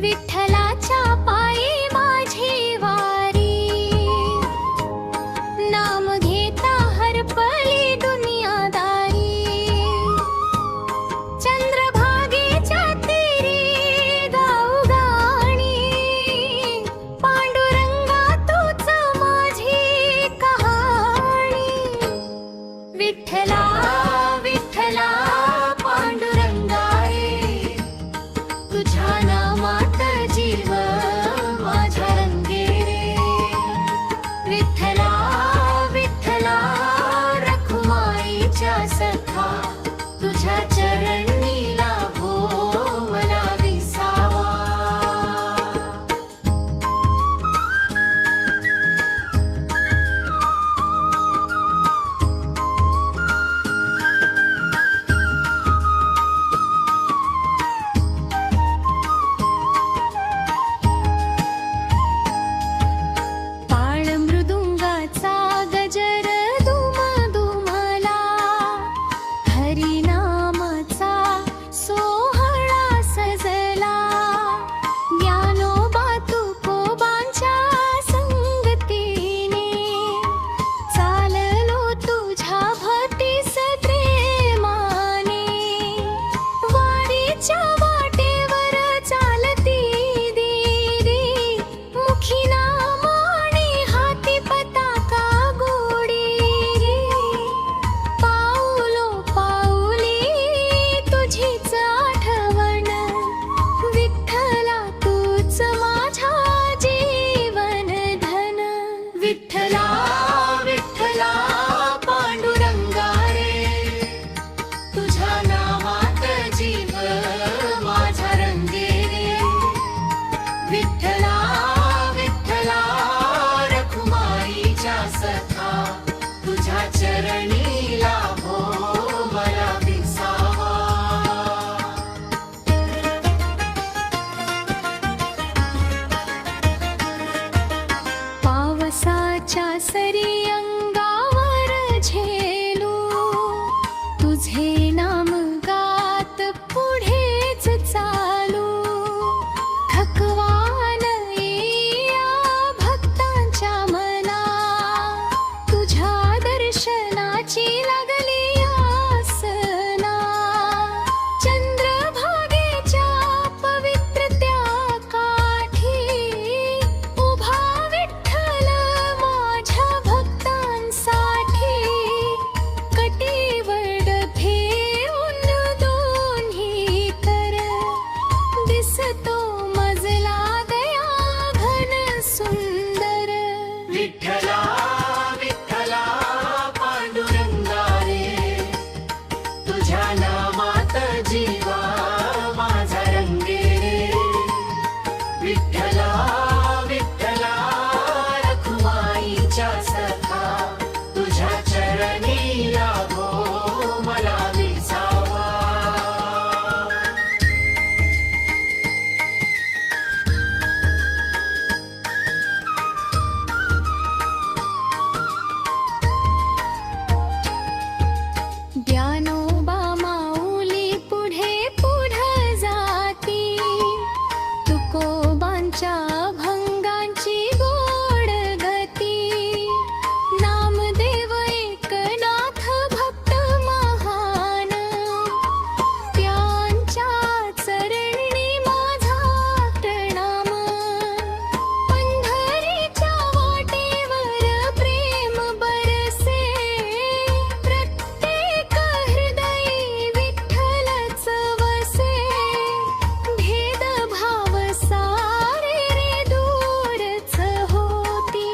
विठ्ठलाच्या पायी माझी वारी, नाम घेता हरपली दुनियादारी। चंद्रभागेच्या तीरी गाऊ गाणी, पांडुरंगा तूच माझी कहाणी। विठ्ठला विठ्ठला पांडुरंगा रे, तुझ्या नामात जीव माझ्या रंगे रे। विठ्ठला विठ्ठला रखुमाईच्या सखा, तुझ्या चरणी लाभो मला विसावा। टाळ मृदुंगाचा गजर दुमदुमला, हरिनामाचा सोहळा सजला। ज्ञानोबा तुकोबांच्या संगतीने, चाललो तुझ्या भतीस प्रेमाने। वारीच्या वाटेवर चालती देरी, मुखी नाम आणि हाती पताका गोडी रे। पाऊलो पाऊली तुझीच आठवण, विठ्ठला तूच माझ्या जीवन धन। विठ्ठला विठ्ठला पांडुरंगा रे, तुझ्या नामात जीव माझ्या रंगे रे। विठ्ठला विठ्ठला रखुमाईच्या सखा, तुझ्या चरणी लाभो मला विसावा। पावसाच्या सरी अंगावर झेलू, तुझे नाम गात पुढेच चालू। थकवा नये या भक्तांच्या मना, तुझ्या दर्शनाची लागली आसना। चंद्रभागेच्या पवित्र त्या काठी, उभा विठ्ठल माझ्या भक्तांसाठी। कटिवड फेरून दोन्ही कर, दिसतो मजला दया घन सुंदर। विठ्ठला विठ्ठला पांडुरंगा रे, तुझ्या नामात जीवा माझा रंगे रे। विठ्ठला विठ्ठला रखुमाईच्या सखा, तुझ्या चरणी लाभो मला विसावा। ज्ञानोबा माऊली पुढे पुढे जाती, तुकोबांच्या भंगांची गोड गती। नामदेव एकनाथ भक्त महान, त्यांच्या चरणी माझा प्रणाम। पंढरीच्या वाटेवर प्रेम बरसे, प्रत्येक हृदयी विठ्ठलच वसे। भेदभाव सारे रे दूरच होती,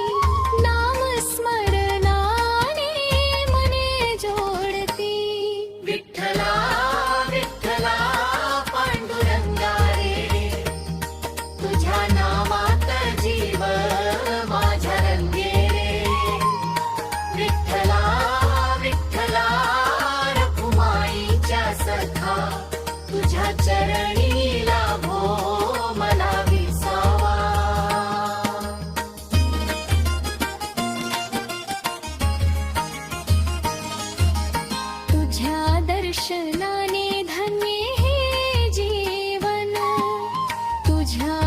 नामस्मरणाने मने जोडती। विठ्ठला विठ्ठला पांडुरंगा रे, तुझ्या नामात जीव माझ्या रंगे रे। विठ्ठला विठ्ठला रखुमाईच्या सखा, तुझ्या चरणी लाभो मला विसावा। तुझ्या दर्शनाने धन्य हे जीवन, तुझ्या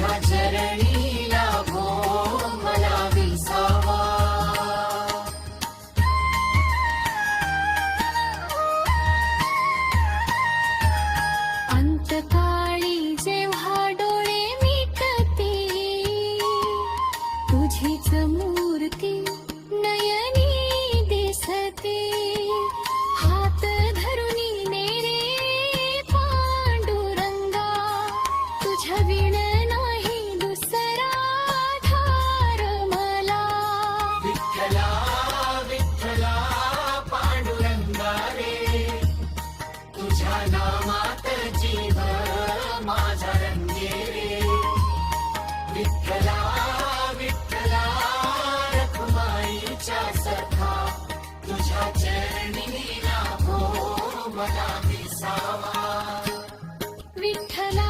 तुझ्या चरणी लाभो मला विसावा. अंतकाळी जेव्हा डोळे मिटते तुझीच मूर्ती नयनी दिसते. हात धरुनी नेरे पांडुरंगा तुझ्या विण नाही दुसरा धार मला. विठ्ठला विठ्ठला पांडुरंगा रे तुझ्या नामात जीव माझा रंगे रे. विठ्ठला विठ्ठला रखुमाईच्या सखा तुझ्या चरणी लाभो मला विसावा. विठ्ठला